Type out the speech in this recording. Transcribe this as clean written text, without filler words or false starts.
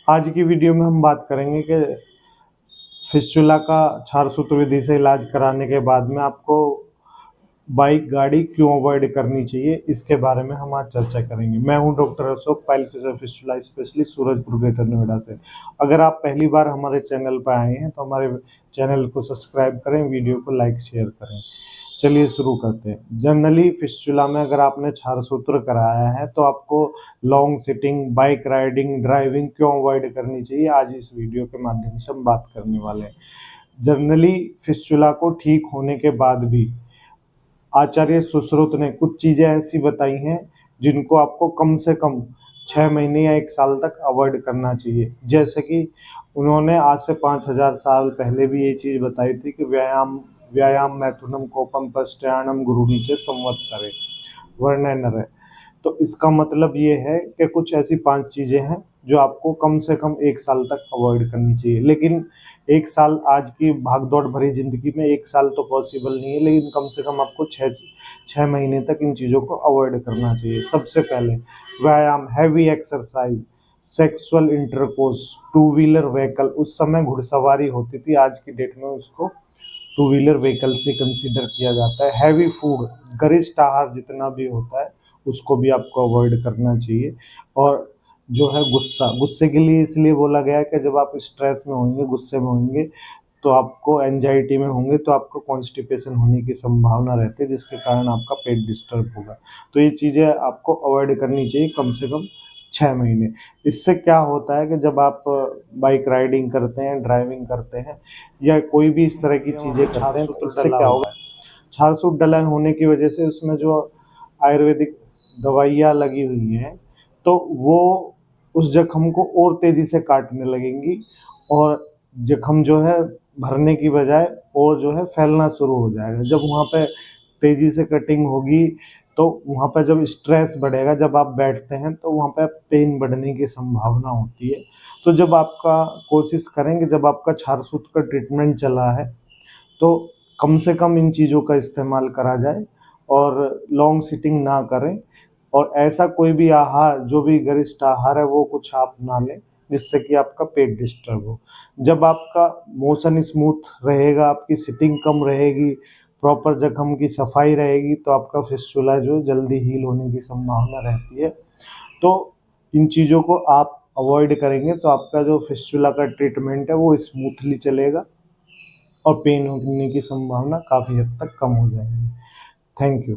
आज की वीडियो में हम बात करेंगे कि फिस्चुला का क्षार सूत्र विधि से इलाज कराने के बाद में आपको बाइक गाड़ी क्यों अवॉइड करनी चाहिए, इसके बारे में हम आज चर्चा करेंगे। मैं हूं doctor Ashok, pile fissure fistula specialist, Surajpur Greater Noida से। अगर आप पहली बार हमारे चैनल पर आए हैं तो हमारे चैनल को सब्सक्राइब करें, वीडियो को लाइक शेयर करें। चलिए शुरू करते हैं। जनरली फिस्चुला में अगर आपने क्षार सूत्र कराया है तो आपको long sitting, bike riding, driving क्यों अवॉइड करनी चाहिए, आज इस वीडियो के माध्यम से हम बात करने वाले हैं। जनरली फिस्चुला को ठीक होने के बाद भी आचार्य सुश्रुत ने कुछ चीज़ें ऐसी बताई हैं जिनको आपको कम से कम 6 महीने या 1 साल तक अवॉइड करना चाहिए। जैसे कि उन्होंने आज से 5000 साल पहले भी ये चीज़ बताई थी कि व्यायाम मैथुनम कोपम पश्चयानम गुरुनीचे संवत्सरे वर्णनर है। तो इसका मतलब ये है कि कुछ ऐसी 5 चीज़ें हैं जो आपको कम से कम 1 साल तक अवॉइड करनी चाहिए। लेकिन 1 साल, आज की भागदौड़ भरी ज़िंदगी में 1 साल तो पॉसिबल नहीं है, लेकिन कम से कम आपको 6 महीने तक इन चीज़ों को अवॉइड करना चाहिए। सबसे पहले व्यायाम, heavy exercise, sexual intercourse, two wheeler vehicle, उस समय घुड़सवारी होती थी, आज की डेट में उसको टू व्हीलर व्हीकल से कंसीडर किया जाता है। हैवी फूड, गरिष्ठ आहार जितना भी होता है उसको भी आपको अवॉइड करना चाहिए। और जो है गुस्से के लिए इसलिए बोला गया है कि जब आप स्ट्रेस में होंगे, गुस्से में होंगे, तो आपको एंजाइटी में होंगे, तो आपको कॉन्स्टिपेशन होने की संभावना रहती है, जिसके कारण आपका पेट डिस्टर्ब होगा। तो ये चीज़ें आपको अवॉइड करनी चाहिए कम से कम 6 महीने। इससे क्या होता है कि जब आप बाइक राइडिंग करते हैं, ड्राइविंग करते हैं या कोई भी इस तरह की चीज़ें करते हैं, तो इससे क्या होगा, क्षार सूत्र डला होने की वजह से उसमें जो आयुर्वेदिक दवाइयाँ लगी हुई हैं, तो वो उस जख्म को और तेज़ी से काटने लगेंगी और जख्म जो है भरने की बजाय और जो है फैलना शुरू हो जाएगा। जब वहाँ पे तेज़ी से कटिंग होगी तो वहाँ पे जब स्ट्रेस बढ़ेगा, जब आप बैठते हैं तो वहाँ पे पेन बढ़ने की संभावना होती है। तो जब आपका कोशिश करेंगे, जब आपका क्षार सूत्र का ट्रीटमेंट चला है तो कम से कम इन चीज़ों का इस्तेमाल करा जाए और लॉन्ग सिटिंग ना करें, और ऐसा कोई भी आहार, जो भी गरिष्ठ आहार है, वो कुछ आप ना लें जिससे कि आपका पेट डिस्टर्ब हो। जब आपका मोशन स्मूथ रहेगा, आपकी सिटिंग कम रहेगी, प्रॉपर जख्म की सफाई रहेगी, तो आपका फिस्चुला जो जल्दी हील होने की संभावना रहती है। तो इन चीज़ों को आप अवॉइड करेंगे तो आपका जो फिस्चुला का ट्रीटमेंट है वो स्मूथली चलेगा और पेन होने की संभावना काफ़ी हद तक कम हो जाएगी। Thank you.